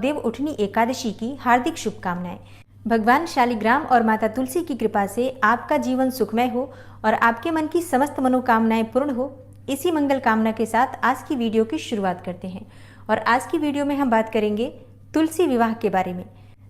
देव उठनी एकादशी की हार्दिक शुभकामनाएं। भगवान शालिग्राम और माता तुलसी की कृपा से आपका जीवन सुखमय हो और आपके मन की समस्त मनोकामनाएं पूर्ण हो। इसी मंगल कामना के साथ आज की वीडियो की शुरुआत करते हैं और आज की वीडियो में हम बात करेंगे तुलसी विवाह के बारे में।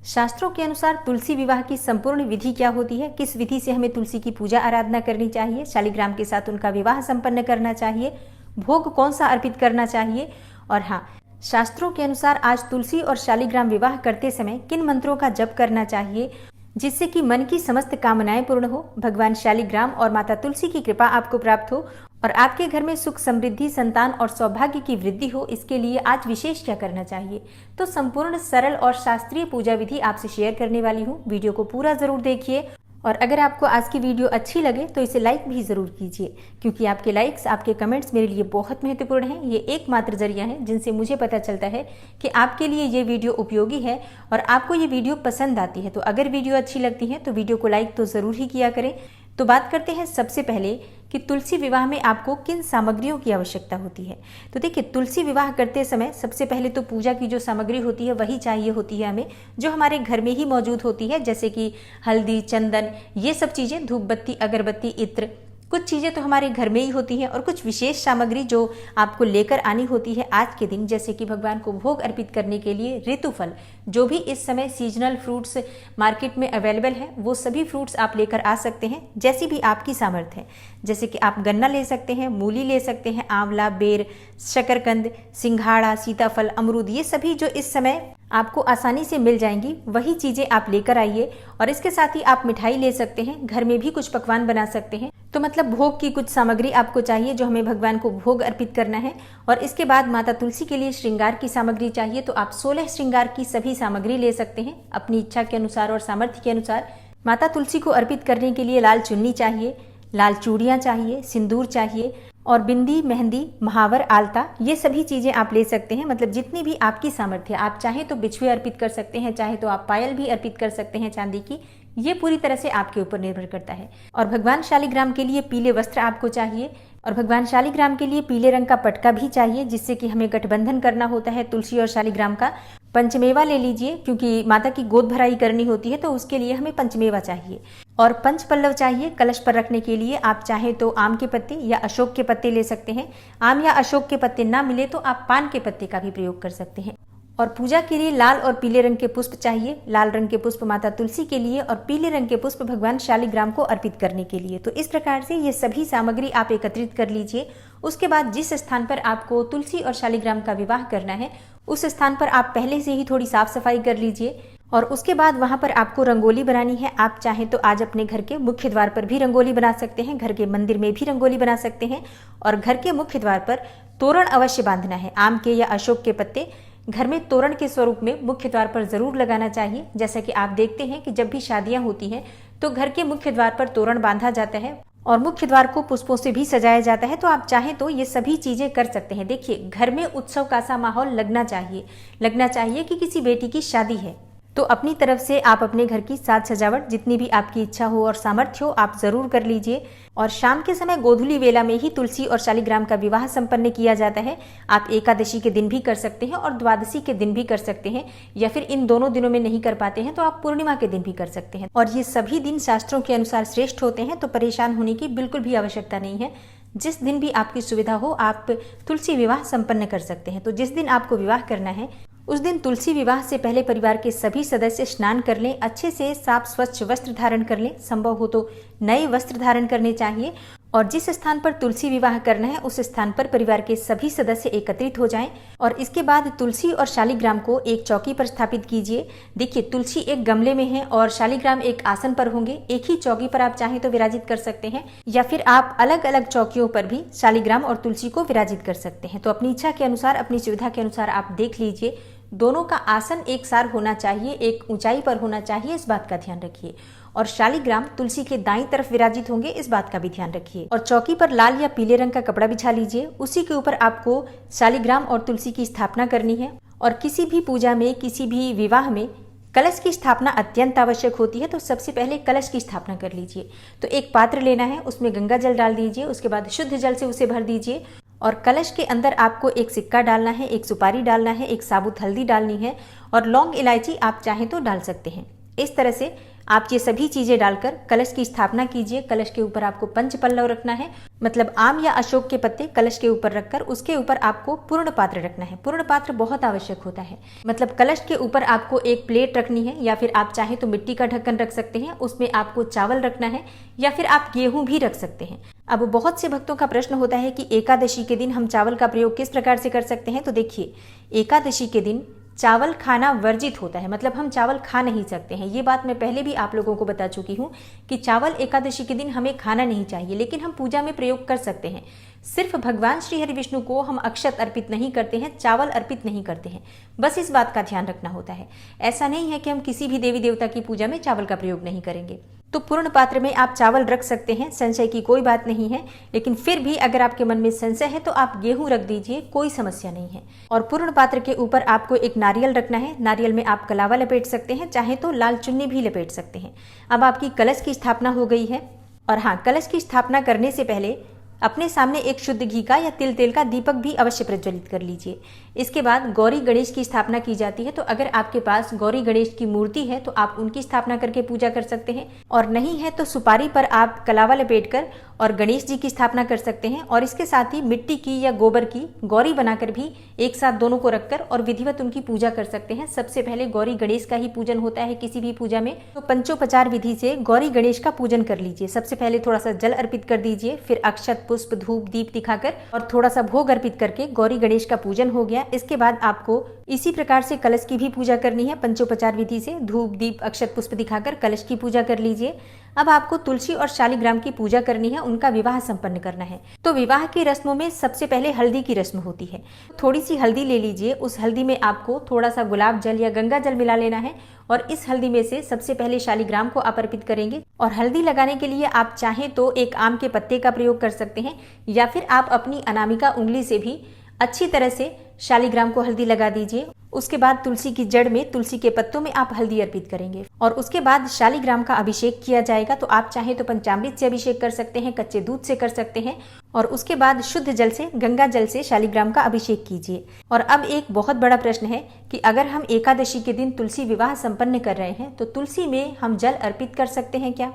शास्त्रों के अनुसार तुलसी विवाह की संपूर्ण विधि क्या होती है, किस विधि से हमें तुलसी की पूजा आराधना करनी चाहिए, शालिग्राम के साथ उनका विवाह संपन्न करना चाहिए, भोग कौन सा अर्पित करना चाहिए और हाँ, शास्त्रों के अनुसार आज तुलसी और शालिग्राम विवाह करते समय किन मंत्रों का जप करना चाहिए जिससे कि मन की समस्त कामनाएं पूर्ण हो, भगवान शालिग्राम और माता तुलसी की कृपा आपको प्राप्त हो और आपके घर में सुख समृद्धि, संतान और सौभाग्य की वृद्धि हो। इसके लिए आज विशेष क्या करना चाहिए, तो संपूर्ण सरल और शास्त्रीय पूजा विधि आपसे शेयर करने वाली हूँ। वीडियो को पूरा जरूर देखिए और अगर आपको आज की वीडियो अच्छी लगे तो इसे लाइक भी ज़रूर कीजिए, क्योंकि आपके लाइक्स, आपके कमेंट्स मेरे लिए बहुत महत्वपूर्ण हैं। ये एकमात्र जरिया है जिनसे मुझे पता चलता है कि आपके लिए ये वीडियो उपयोगी है और आपको ये वीडियो पसंद आती है। तो अगर वीडियो अच्छी लगती है तो वीडियो को लाइक तो ज़रूर ही किया करें। तो बात करते हैं सबसे पहले कि तुलसी विवाह में आपको किन सामग्रियों की आवश्यकता होती है। तो देखिए, तुलसी विवाह करते समय सबसे पहले तो पूजा की जो सामग्री होती है वही चाहिए होती है हमें, जो हमारे घर में ही मौजूद होती है, जैसे कि हल्दी, चंदन, ये सब चीज़ें, धूप बत्ती, अगरबत्ती, इत्र, कुछ चीज़ें तो हमारे घर में ही होती हैं और कुछ विशेष सामग्री जो आपको लेकर आनी होती है आज के दिन, जैसे कि भगवान को भोग अर्पित करने के लिए ऋतुफल, जो भी इस समय सीजनल फ्रूट्स मार्केट में अवेलेबल हैं, वो सभी फ्रूट्स आप लेकर आ सकते हैं, जैसी भी आपकी सामर्थ्य है। जैसे कि आप गन्ना ले सकते हैं, मूली ले सकते हैं, आंवला, बेर, शकरकंद, सिंघाड़ा, सीताफल, अमरूद, ये सभी जो इस समय आपको आसानी से मिल जाएंगी वही चीज़ें आप लेकर आइए। और इसके साथ ही आप मिठाई ले सकते हैं, घर में भी कुछ पकवान बना सकते हैं। तो मतलब भोग की कुछ सामग्री आपको चाहिए जो हमें भगवान को भोग अर्पित करना है। और इसके बाद माता तुलसी के लिए श्रृंगार की सामग्री चाहिए, तो आप 16 श्रृंगार की सभी सामग्री ले सकते हैं अपनी इच्छा के अनुसार और सामर्थ्य के अनुसार। माता तुलसी को अर्पित करने के लिए लाल चुन्नी चाहिए, लाल चूड़ियाँ चाहिए, सिंदूर चाहिए और बिंदी, मेहंदी, महावर, आलता, ये सभी चीज़ें आप ले सकते हैं। मतलब जितनी भी आपकी सामर्थ्य, आप चाहे तो बिछुए अर्पित कर सकते हैं, चाहे तो आप पायल भी अर्पित कर सकते हैं चांदी की, ये पूरी तरह से आपके ऊपर निर्भर करता है। और भगवान शालिग्राम के लिए पीले वस्त्र आपको चाहिए और भगवान शालिग्राम के लिए पीले रंग का पटका भी चाहिए, जिससे कि हमें गठबंधन करना होता है तुलसी और शालिग्राम का। पंचमेवा ले लीजिए, क्योंकि माता की गोद भराई करनी होती है तो उसके लिए हमें पंचमेवा चाहिए। और पंच पल्लव चाहिए कलश पर रखने के लिए। आप चाहे तो आम के पत्ते या अशोक के पत्ते ले सकते हैं। आम या अशोक के पत्ते ना मिले तो आप पान के पत्ते का भी प्रयोग कर सकते हैं। और पूजा के लिए लाल और पीले रंग के पुष्प चाहिए। लाल रंग के पुष्प माता तुलसी के लिए और पीले रंग के पुष्प भगवान शालिग्राम को अर्पित करने के लिए। तो इस प्रकार से ये सभी सामग्री आप एकत्रित कर लीजिए। उसके बाद जिस स्थान पर आपको तुलसी और शालिग्राम का विवाह करना है उस स्थान पर आप पहले से ही थोड़ी साफ सफाई कर लीजिए और उसके बाद वहां पर आपको रंगोली बनानी है। आप चाहें तो आज अपने घर के मुख्य द्वार पर भी रंगोली बना सकते हैं, घर के मंदिर में भी रंगोली बना सकते हैं और घर के मुख्य द्वार पर तोरण अवश्य बांधना है। आम के या अशोक के पत्ते घर में तोरण के स्वरूप में मुख्य द्वार पर जरूर लगाना चाहिए। जैसा कि आप देखते हैं कि जब भी शादियां होती हैं तो घर के मुख्य द्वार पर तोरण बांधा जाता है और मुख्य द्वार को पुष्पों से भी सजाया जाता है। तो आप चाहें तो ये सभी चीजें कर सकते हैं। देखिए, घर में उत्सव का सा माहौल लगना चाहिए कि किसी बेटी की शादी है। तो अपनी तरफ से आप अपने घर की साज सजावट जितनी भी आपकी इच्छा हो और सामर्थ्य हो आप जरूर कर लीजिए। और शाम के समय गोधूली वेला में ही तुलसी और शालिग्राम का विवाह संपन्न किया जाता है। आप एकादशी के दिन भी कर सकते हैं और द्वादशी के दिन भी कर सकते हैं, या फिर इन दोनों दिनों में नहीं कर पाते हैं तो आप पूर्णिमा के दिन भी कर सकते हैं। और ये सभी दिन शास्त्रों के अनुसार श्रेष्ठ होते हैं, तो परेशान होने की बिल्कुल भी आवश्यकता नहीं है। जिस दिन भी आपकी सुविधा हो आप तुलसी विवाह संपन्न कर सकते हैं। तो जिस दिन आपको विवाह करना है उस दिन तुलसी विवाह से पहले परिवार के सभी सदस्य स्नान कर लें, अच्छे से साफ स्वच्छ वस्त्र धारण कर लें, संभव हो तो नए वस्त्र धारण करने चाहिए। और जिस स्थान पर तुलसी विवाह करना है उस स्थान पर परिवार के सभी सदस्य एकत्रित हो जाएं और इसके बाद तुलसी और शालिग्राम को एक चौकी पर स्थापित कीजिए। देखिए, तुलसी एक गमले में है और शालिग्राम एक आसन पर होंगे। एक ही चौकी पर आप चाहें तो विराजित कर सकते हैं, या फिर आप अलग अलग चौकियों पर भी शालिग्राम और तुलसी को विराजित कर सकते हैं। तो अपनी इच्छा के अनुसार, अपनी सुविधा के अनुसार आप देख लीजिए। दोनों का आसन एक सार होना चाहिए, एक ऊंचाई पर होना चाहिए, इस बात का ध्यान रखिए। और शालिग्राम तुलसी के दाईं तरफ विराजित होंगे, इस बात का भी ध्यान रखिए। और चौकी पर लाल या पीले रंग का कपड़ा बिछा लीजिए, उसी के ऊपर आपको शालिग्राम और तुलसी की स्थापना करनी है। और किसी भी पूजा में, किसी भी विवाह में कलश की स्थापना अत्यंत आवश्यक होती है। तो सबसे पहले कलश की स्थापना कर लीजिए। तो एक पात्र लेना है, उसमें गंगा जल डाल दीजिए, उसके बाद शुद्ध जल से उसे भर दीजिए और कलश के अंदर आपको एक सिक्का डालना है, एक सुपारी डालना है, एक साबुत हल्दी डालनी है और लौंग इलायची आप चाहें तो डाल सकते हैं। इस तरह से आप ये सभी चीजें डालकर कलश की स्थापना कीजिए। कलश के ऊपर आपको पंच पल्लव रखना है, मतलब आम या अशोक के पत्ते कलश के ऊपर रखकर उसके ऊपर आपको पूर्ण पात्र रखना है। पूर्ण पात्र बहुत आवश्यक होता है, मतलब कलश के ऊपर आपको एक प्लेट रखनी है या फिर आप चाहे तो मिट्टी का ढक्कन रख सकते हैं, उसमें आपको चावल रखना है या फिर आप गेहूं भी रख सकते हैं। अब बहुत से भक्तों का प्रश्न होता है कि एकादशी के दिन हम चावल का प्रयोग किस प्रकार से कर सकते हैं। तो देखिए, एकादशी के दिन चावल खाना वर्जित होता है, मतलब हम चावल खा नहीं सकते हैं। ये बात मैं पहले भी आप लोगों को बता चुकी हूँ कि चावल एकादशी के दिन हमें खाना नहीं चाहिए, लेकिन हम पूजा में प्रयोग कर सकते हैं। सिर्फ भगवान श्री हरि विष्णु को हम अक्षत अर्पित नहीं करते हैं, चावल अर्पित नहीं करते हैं, बस इस बात का ध्यान रखना होता है। ऐसा नहीं है कि हम किसी भी देवी देवता की पूजा में चावल का प्रयोग नहीं करेंगे। तो पूर्ण पात्र में आप चावल रख सकते हैं, संशय की कोई बात नहीं है, लेकिन फिर भी अगर आपके मन में संशय है तो आप गेहूं रख दीजिए, कोई समस्या नहीं है। और पूर्ण पात्र के ऊपर आपको एक नारियल रखना है। नारियल में आप कलावा लपेट सकते हैं, चाहे तो लाल चुन्नी भी लपेट सकते हैं। अब आपकी कलश की स्थापना हो गई है। और हाँ, कलश की स्थापना करने से पहले अपने सामने एक शुद्ध घी का या तिल तेल का दीपक भी अवश्य प्रज्वलित कर लीजिए। इसके बाद गौरी गणेश की स्थापना की जाती है, तो अगर आपके पास गौरी गणेश की मूर्ति है तो आप उनकी स्थापना करके पूजा कर सकते हैं, और नहीं है तो सुपारी पर आप कलावा लपेटकर और गणेश जी की स्थापना कर सकते हैं। और इसके साथ ही मिट्टी की या गोबर की गौरी बनाकर भी एक साथ दोनों को रखकर और विधिवत उनकी पूजा कर सकते हैं। सबसे पहले गौरी गणेश का ही पूजन होता है किसी भी पूजा में, तो पंचोपचार विधि से गौरी गणेश का पूजन कर लीजिए। सबसे पहले थोड़ा सा जल अर्पित कर दीजिए, फिर अक्षत पुष्प धूप दीप दिखाकर और थोड़ा सा भोग अर्पित करके गौरी गणेश का पूजन हो गया। इसके बाद आपको इसी प्रकार से कलश की भी पूजा करनी है। पंचोपचार विधि से धूप दीप अक्षत पुष्प दिखाकर कलश की पूजा कर लीजिए। अब आपको तुलसी और शालिग्राम की पूजा करनी है, उनका विवाह संपन्न करना है। तो विवाह की रस्मों में सबसे पहले हल्दी की रस्म होती है। थोड़ी सी हल्दी ले लीजिए, उस हल्दी में आपको थोड़ा सा गुलाब जल या गंगा जल मिला लेना है और इस हल्दी में से सबसे पहले शालिग्राम को आप अर्पित करेंगे। और हल्दी लगाने के लिए आप चाहें तो एक आम के पत्ते का प्रयोग कर सकते हैं या फिर आप अपनी अनामिका उंगली से भी अच्छी तरह से शालिग्राम को हल्दी लगा दीजिए। उसके बाद तुलसी की जड़ में तुलसी के पत्तों में आप हल्दी अर्पित करेंगे और उसके बाद शालिग्राम का अभिषेक किया जाएगा। तो आप चाहे तो पंचामृत से अभिषेक कर सकते हैं, कच्चे दूध से कर सकते हैं और उसके बाद शुद्ध जल से, गंगा जल से शालिग्राम का अभिषेक कीजिए। और अब एक बहुत बड़ा प्रश्न है कि अगर हम एकादशी के दिन तुलसी विवाह संपन्न कर रहे हैं तो तुलसी में हम जल अर्पित कर सकते हैं क्या?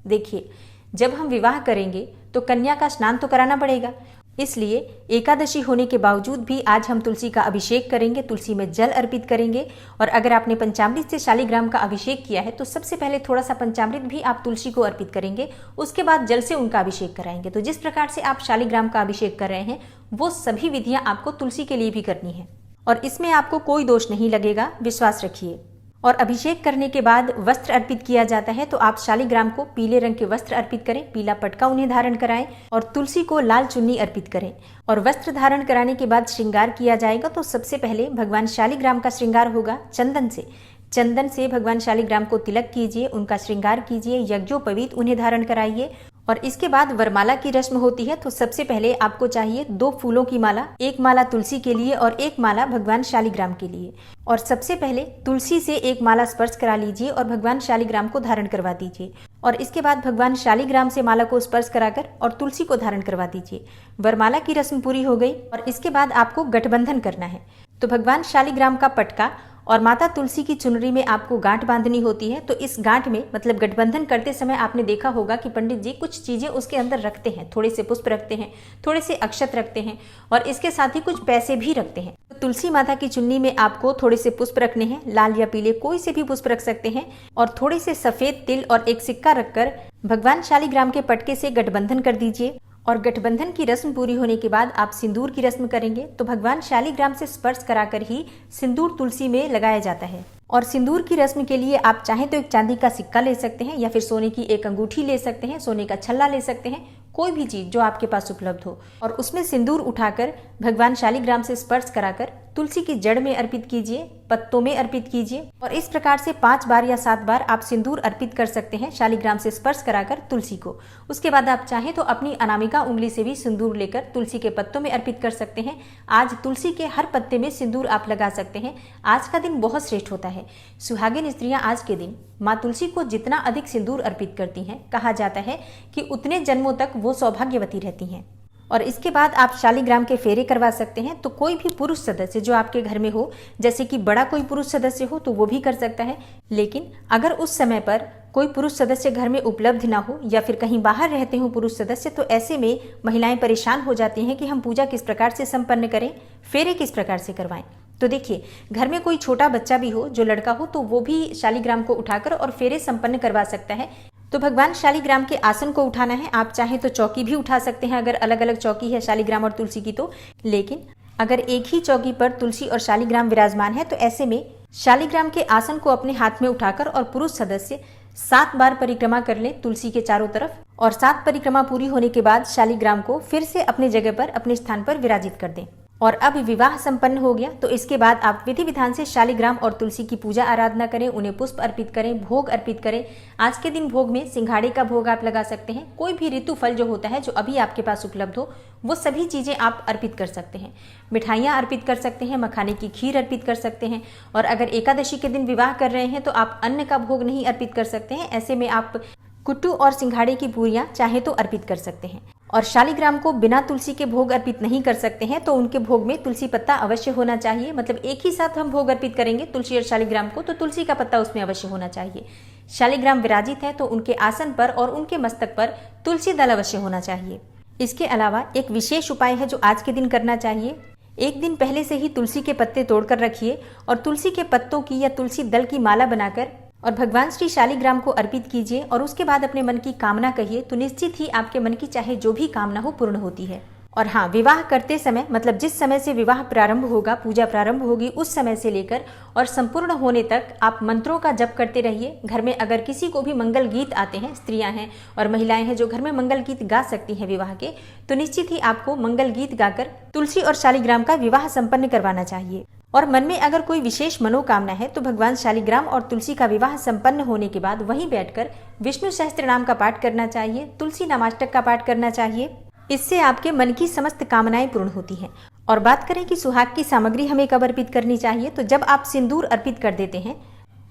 देखिए, जब हम विवाह करेंगे तो कन्या का स्नान तो कराना पड़ेगा, इसलिए एकादशी होने के बावजूद भी आज हम तुलसी का अभिषेक करेंगे, तुलसी में जल अर्पित करेंगे। और अगर आपने पंचामृत से शालिग्राम का अभिषेक किया है तो सबसे पहले थोड़ा सा पंचामृत भी आप तुलसी को अर्पित करेंगे, उसके बाद जल से उनका अभिषेक कराएंगे। तो जिस प्रकार से आप शालिग्राम का अभिषेक कर रहे हैं वो सभी विधियां आपको तुलसी के लिए भी करनी है और इसमें आपको कोई दोष नहीं लगेगा, विश्वास रखिए। और अभिषेक करने के बाद वस्त्र अर्पित किया जाता है, तो आप शालिग्राम को पीले रंग के वस्त्र अर्पित करें, पीला पटका उन्हें धारण कराएं और तुलसी को लाल चुन्नी अर्पित करें। और वस्त्र धारण कराने के बाद श्रृंगार किया जाएगा। तो सबसे पहले भगवान शालिग्राम का श्रृंगार होगा चंदन से। चंदन से भगवान शालिग्राम को तिलक कीजिए, उनका श्रृंगार कीजिए, यज्ञोपवीत उन्हें धारण कराइए। और इसके बाद वरमाला की रस्म होती है। तो सबसे पहले आपको चाहिए 2 फूलों की माला, एक माला तुलसी के लिए और एक माला भगवान शालिग्राम के लिए। और सबसे पहले तुलसी से एक माला स्पर्श करा लीजिए और भगवान शालिग्राम को धारण करवा दीजिए। और इसके बाद भगवान शालिग्राम से माला को स्पर्श कराकर और तुलसी को धारण करवा दीजिए। वरमाला की रस्म पूरी हो गई। और इसके बाद आपको गठबंधन करना है। तो भगवान शालिग्राम का पटका और माता तुलसी की चुनरी में आपको गांठ बांधनी होती है। तो इस गांठ में, मतलब गठबंधन करते समय आपने देखा होगा कि पंडित जी कुछ चीजें उसके अंदर रखते हैं, थोड़े से पुष्प रखते हैं, थोड़े से अक्षत रखते हैं और इसके साथ ही कुछ पैसे भी रखते हैं। तो तुलसी माता की चुन्नी में आपको थोड़े से पुष्प रखने हैं, लाल या पीले कोई से भी पुष्प रख सकते हैं और थोड़े से सफेद तिल और एक सिक्का रखकर भगवान शालिग्राम के पटके से गठबंधन कर दीजिए। और गठबंधन की रस्म पूरी होने के बाद आप सिंदूर की रस्म करेंगे। तो भगवान शालिग्राम से स्पर्श कराकर ही सिंदूर तुलसी में लगाया जाता है। और सिंदूर की रस्म के लिए आप चाहें तो एक चांदी का सिक्का ले सकते हैं या फिर सोने की एक अंगूठी ले सकते हैं, सोने का छल्ला ले सकते हैं, कोई भी चीज जो आपके पास उपलब्ध हो। और उसमें सिंदूर उठाकर भगवान शालिग्राम से स्पर्श कराकर तुलसी की जड़ में अर्पित कीजिए, पत्तों में अर्पित कीजिए। और इस प्रकार से 5 बार या 7 बार आप सिंदूर अर्पित कर सकते हैं शालिग्राम से स्पर्श कराकर तुलसी को। उसके बाद आप चाहें तो अपनी अनामिका उंगली से भी सिंदूर लेकर तुलसी के पत्तों में अर्पित कर सकते हैं। आज तुलसी के हर पत्ते में सिंदूर आप लगा सकते हैं। आज का दिन बहुत श्रेष्ठ होता है। सुहागिन स्त्रियां आज के दिन माँ तुलसी को जितना अधिक सिंदूर अर्पित करती हैं, कहा जाता है कि उतने जन्मों तक वो सौभाग्यवती रहती हैं। और इसके बाद आप शालिग्राम के फेरे करवा सकते हैं। तो कोई भी पुरुष सदस्य जो आपके घर में हो, जैसे कि बड़ा कोई पुरुष सदस्य हो तो वो भी कर सकता है। लेकिन अगर उस समय पर कोई पुरुष सदस्य घर में उपलब्ध ना हो या फिर कहीं बाहर रहते हो पुरुष सदस्य, तो ऐसे में महिलाएं परेशान हो जाती हैं कि हम पूजा किस प्रकार से संपन्न करें, फेरे किस प्रकार से करवाएं। तो देखिए, घर में कोई छोटा बच्चा भी हो, जो लड़का हो, तो वो भी शालिग्राम को उठाकर और फेरे संपन्न करवा सकता है। तो भगवान शालिग्राम के आसन को उठाना है। आप चाहे तो चौकी भी उठा सकते हैं, अगर अलग अलग चौकी है शालिग्राम और तुलसी की तो। लेकिन अगर एक ही चौकी पर तुलसी और शालिग्राम विराजमान है, तो ऐसे में शालिग्राम के आसन को अपने हाथ में उठाकर और पुरुष सदस्य 7 बार परिक्रमा कर लें तुलसी के चारों तरफ, और 7 परिक्रमा पूरी होने के बाद शालिग्राम को फिर से अपने जगह पर, अपने स्थान पर विराजित कर दें। और अब विवाह संपन्न हो गया, तो इसके बाद आप विधि विधान से शालिग्राम और तुलसी की पूजा आराधना करें, उन्हें पुष्प अर्पित करें, भोग अर्पित करें। आज के दिन भोग में सिंघाड़े का भोग आप लगा सकते हैं। कोई भी ऋतु फल जो होता है, जो अभी आपके पास उपलब्ध हो, वो सभी चीजें आप अर्पित कर सकते हैं। मिठाइयाँ अर्पित कर सकते हैं, मखाने की खीर अर्पित कर सकते हैं। और अगर एकादशी के दिन विवाह कर रहे हैं तो आप अन्न का भोग नहीं अर्पित कर सकते हैं। ऐसे में आप कुट्टू और सिंघाड़े की पूरियां चाहे तो अर्पित कर सकते हैं। और शालिग्राम को बिना तुलसी के भोग अर्पित नहीं कर सकते हैं, तो उनके भोग में तुलसी पत्ता अवश्य होना चाहिए। मतलब एक ही साथ हम भोग अर्पित करेंगे तुलसी और शालिग्राम को, तो तुलसी का पत्ता उसमें अवश्य होना चाहिए। शालिग्राम विराजित है तो उनके आसन पर और उनके मस्तक पर तुलसी दल अवश्य होना चाहिए। इसके अलावा एक विशेष उपाय है जो आज के दिन करना चाहिए। एक दिन पहले से ही तुलसी के पत्ते तोड़कर रखिए और तुलसी के पत्तों की या तुलसी दल की माला बनाकर और भगवान श्री शालिग्राम को अर्पित कीजिए। और उसके बाद अपने मन की कामना कहिए, तो निश्चित ही आपके मन की चाहे जो भी कामना हो पूर्ण होती है। और हाँ, विवाह करते समय, मतलब जिस समय से विवाह प्रारंभ होगा, पूजा प्रारंभ होगी, उस समय से लेकर और संपूर्ण होने तक आप मंत्रों का जप करते रहिए। घर में अगर किसी को भी मंगल गीत आते हैं, स्त्रियां हैं और महिलाएं हैं जो घर में मंगल गीत गा सकती हैं विवाह के, तो निश्चित ही आपको मंगल गीत गाकर तुलसी और शालिग्राम का विवाह संपन्न करवाना चाहिए। और मन में अगर कोई विशेष मनोकामना है तो भगवान शालिग्राम और तुलसी का विवाह संपन्न होने के बाद वहीं बैठकर विष्णु सहस्त्र नाम का पाठ करना चाहिए, तुलसी नामाष्टक का पाठ करना चाहिए। इससे आपके मन की समस्त कामनाएं पूर्ण होती हैं। और बात करें कि सुहाग की सामग्री हमें कब अर्पित करनी चाहिए, तो जब आप सिंदूर अर्पित कर देते हैं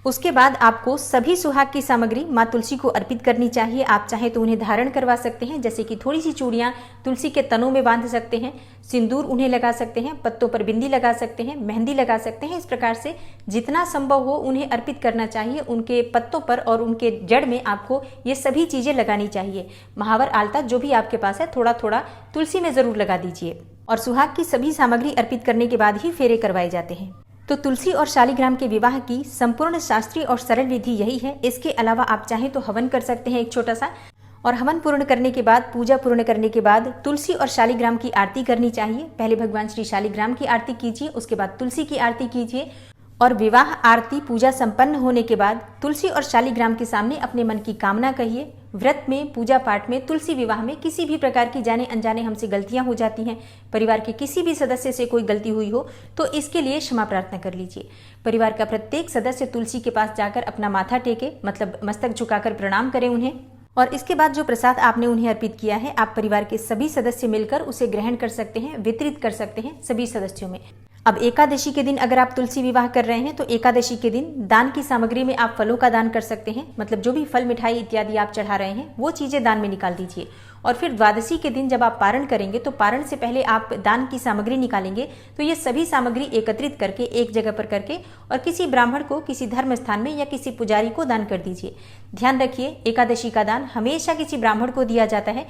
उसके बाद आपको सभी सुहाग की सामग्री माँ तुलसी को अर्पित करनी चाहिए। आप चाहे तो उन्हें धारण करवा सकते हैं, जैसे कि थोड़ी सी चूड़ियाँ तुलसी के तनों में बांध सकते हैं, सिंदूर उन्हें लगा सकते हैं, पत्तों पर बिंदी लगा सकते हैं, मेहंदी लगा सकते हैं। इस प्रकार से जितना संभव हो उन्हें अर्पित करना चाहिए। उनके पत्तों पर और उनके जड़ में आपको ये सभी चीज़ें लगानी चाहिए। महावर, आलता जो भी आपके पास है, थोड़ा थोड़ा तुलसी में ज़रूर लगा दीजिए। और सुहाग की सभी सामग्री अर्पित करने के बाद ही फेरे करवाए जाते हैं। तो तुलसी और शालिग्राम के विवाह की संपूर्ण शास्त्रीय और सरल विधि यही है। इसके अलावा आप चाहें तो हवन कर सकते हैं एक छोटा सा, और हवन पूर्ण करने के बाद, पूजा पूर्ण करने के बाद तुलसी और शालिग्राम की आरती करनी चाहिए। पहले भगवान श्री शालिग्राम की आरती कीजिए, उसके बाद तुलसी की आरती कीजिए। और विवाह आरती पूजा संपन्न होने के बाद तुलसी और शालिग्राम के सामने अपने मन की कामना कहिए। व्रत में, पूजा पाठ में, तुलसी विवाह में किसी भी प्रकार की जाने अनजाने हमसे गलतियां हो जाती हैं, परिवार के किसी भी सदस्य से कोई गलती हुई हो तो इसके लिए क्षमा प्रार्थना कर लीजिए। परिवार का प्रत्येक सदस्य तुलसी के पास जाकर अपना माथा टेके, मतलब मस्तक झुकाकर प्रणाम करें उन्हें। और इसके बाद जो प्रसाद आपने उन्हें अर्पित किया है, आप परिवार के सभी सदस्य मिलकर उसे ग्रहण कर सकते हैं, वितरित कर सकते हैं सभी सदस्यों में। अब एकादशी के दिन अगर आप तुलसी विवाह कर रहे हैं तो एकादशी के दिन दान की सामग्री में आप फलों का दान कर सकते हैं। मतलब जो भी फल, मिठाई इत्यादि आप चढ़ा रहे हैं वो चीजें दान में निकाल दीजिए। और फिर द्वादशी के दिन जब आप पारण करेंगे तो पारण से पहले आप दान की सामग्री निकालेंगे, तो ये सभी सामग्री एकत्रित करके एक जगह पर करके और किसी ब्राह्मण को, किसी धर्म स्थान में या किसी पुजारी को दान कर दीजिए। ध्यान रखिए, एकादशी का दान हमेशा किसी ब्राह्मण को दिया जाता है,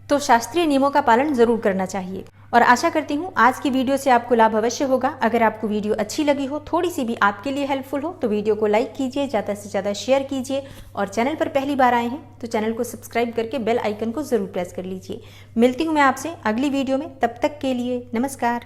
तो शास्त्रीय नियमों का पालन जरूर करना चाहिए। और आशा करती हूँ आज की वीडियो से आपको लाभ अवश्य होगा। अगर आपको वीडियो अच्छी लगी हो, थोड़ी सी भी आपके लिए हेल्पफुल हो, तो वीडियो को लाइक कीजिए, ज़्यादा से ज़्यादा शेयर कीजिए। और चैनल पर पहली बार आए हैं तो चैनल को सब्सक्राइब करके बेल आइकन को ज़रूर प्रेस कर लीजिए। मिलती हूँ मैं आपसे अगली वीडियो में, तब तक के लिए नमस्कार।